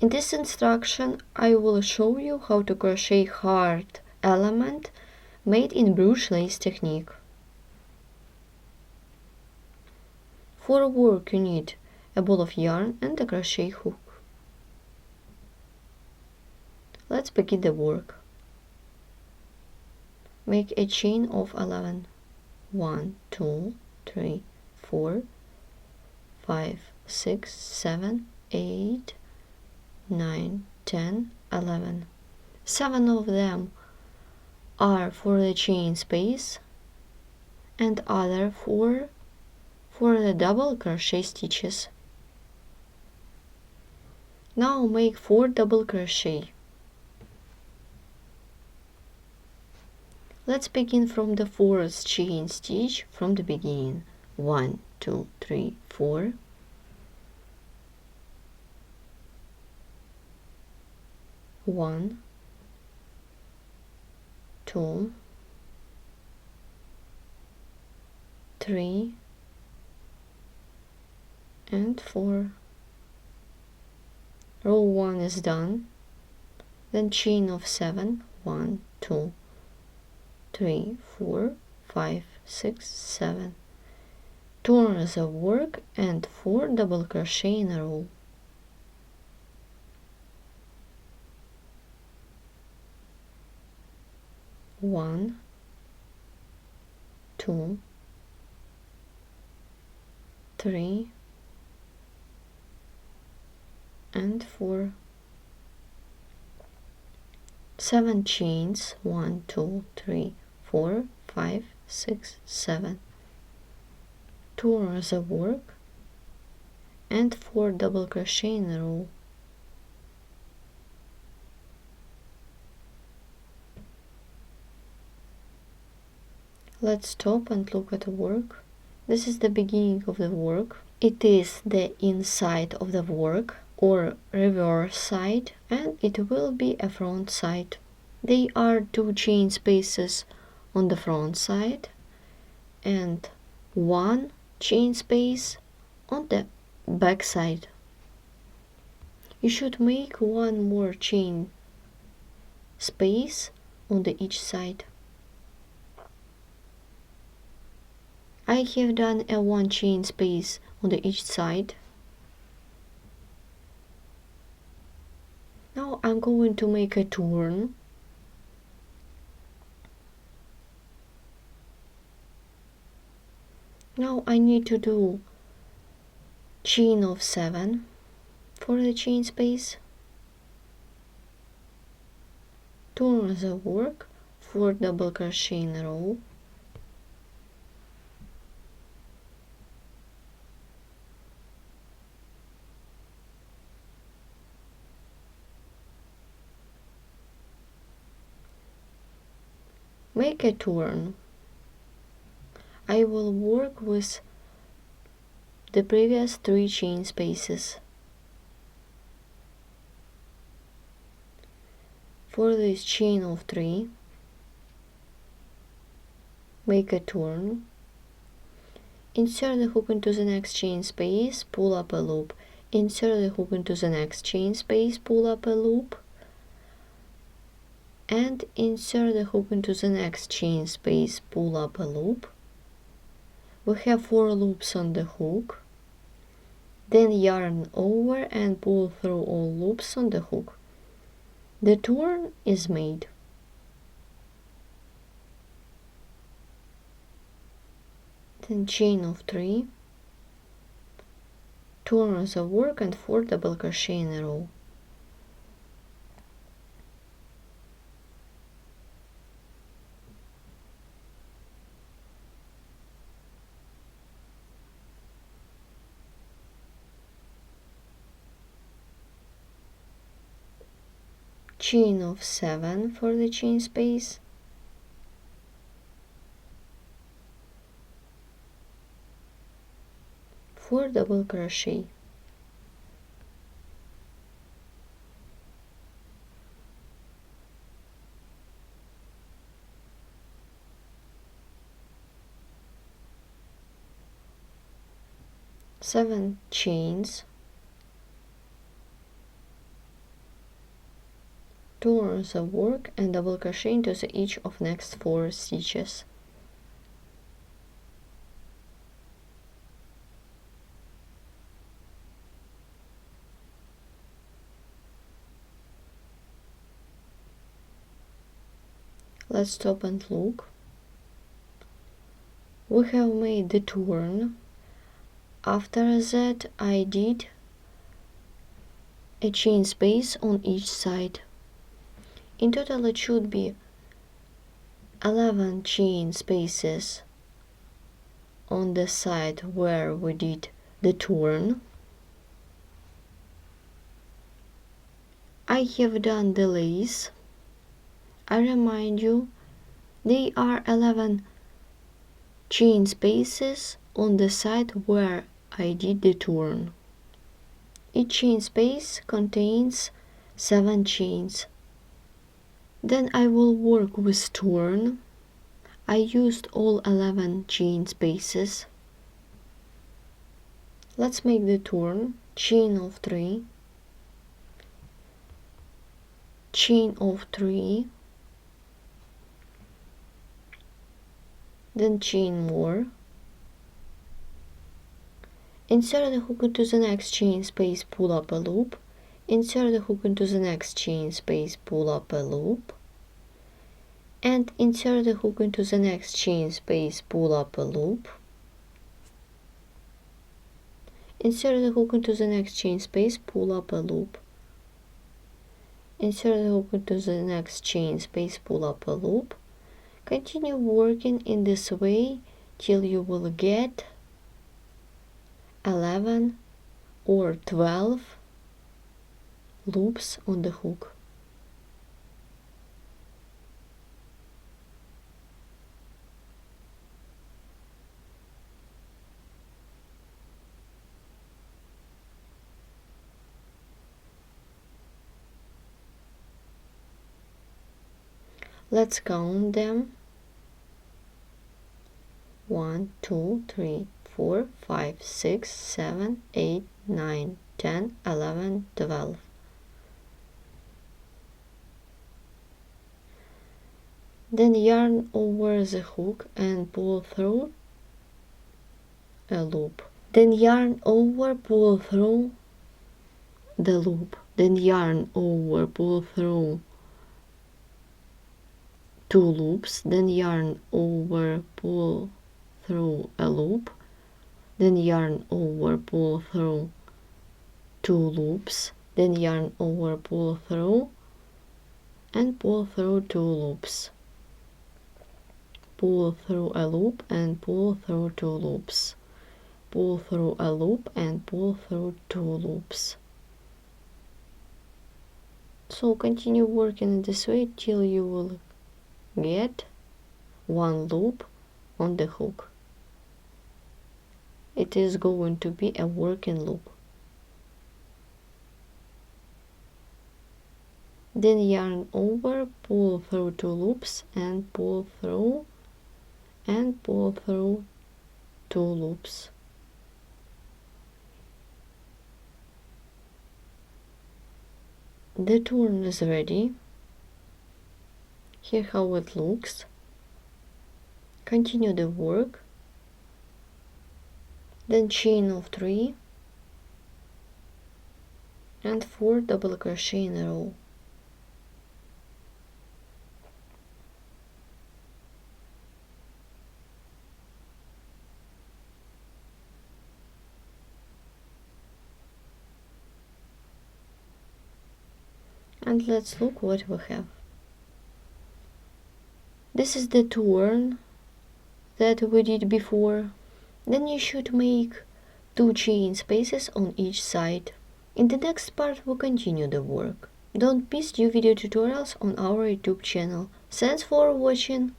In this instruction, I will show you how to crochet heart element made in Bruges Lace Technique. For work you need a ball of yarn and a crochet hook. Let's begin the work. Make a chain of 11. 1, 2, 3, 4, 5, 6, 7, 8, 9, 10, 11. 7 of them are for the chain space and other 4 for the double crochet stitches. Now make 4 double crochet. Let's begin from the 4th chain stitch from the beginning. 1, 2, 3, 4. 1, 2, 3, and 4. Row 1 is done. Then chain of 7. 1, 2, 3, 4, 5, 6, 7. Turn the work and 4 double crochet in a row. One, 2, 3, and 4. 7 chains. 1, 2, 3, 4, 5, 6, 7. Turn the work and 4 double crochet in a row. Let's stop and look at the work. This is the beginning of the work. It is the inside of the work or reverse side, and it will be a front side. They are 2 chain spaces on the front side and 1 chain space on the back side. You should make 1 more chain space on the each side. I have done a 1 chain space on the each side. Now I'm going to make a turn. Now I need to do chain of 7 for the chain space. Turn the work, 4 double crochet in a row. Make a turn. I will work with the previous 3 chain spaces. For this chain of 3, make a turn. Insert the hook into the next chain space, pull up a loop. Insert the hook into the next chain space, pull up a loop. And insert the hook into the next chain space, pull up a loop. We have 4 loops on the hook. Then yarn over and pull through all loops on the hook. The turn is made. Then chain of 3. Turn the work and 4 double crochet in a row. Chain of 7 for the chain space. Four double crochet. Seven chains. turn the work and double crochet into each of next 4 stitches. Let's stop and look. We have made the turn. After that I did a chain space on each side. In total it should be 11 chain spaces on the side where we did the turn. I have done the lace. I remind you, they are 11 chain spaces on the side where I did the turn. Each chain space contains 7 chains. Then I will work with turn. I used all 11 chain spaces. Let's make the turn. Chain of 3, chain of 3, then chain more. Insert the hook into the next chain space, pull up a loop. Insert the hook into the next chain space, pull up a loop. And insert the hook into the next chain space, pull up a loop. Insert the hook into the next chain space, pull up a loop. Insert the hook into the next chain space, pull up a loop. Continue working in this way till you will get 11 or 12 loops on the hook. Let's count them. 1, 2, 3, 4, 5, 6, 7, 8, 9, 10, 11, 12. Then yarn over the hook and pull through a loop. Then yarn over, pull through the loop. Then yarn over, pull through 2 loops. Then yarn over, pull through a loop. Then yarn over, pull through 2 loops. Then yarn over, pull through and pull through 2 loops. Pull through a loop and pull through 2 loops. Pull through a loop and pull through 2 loops. So continue working in this way till you will get 1 loop on the hook. It is going to be a working loop. Then yarn over, pull through 2 loops and pull through 2 loops. The turn is ready. Here how it looks. Continue the work. Then chain of 3 and 4 double crochet in a row. And let's look what we have. This is the turn that we did before. Then you should make 2 chain spaces on each side. In the next part we'll continue the work. Don't miss new video tutorials on our YouTube channel. Thanks for watching.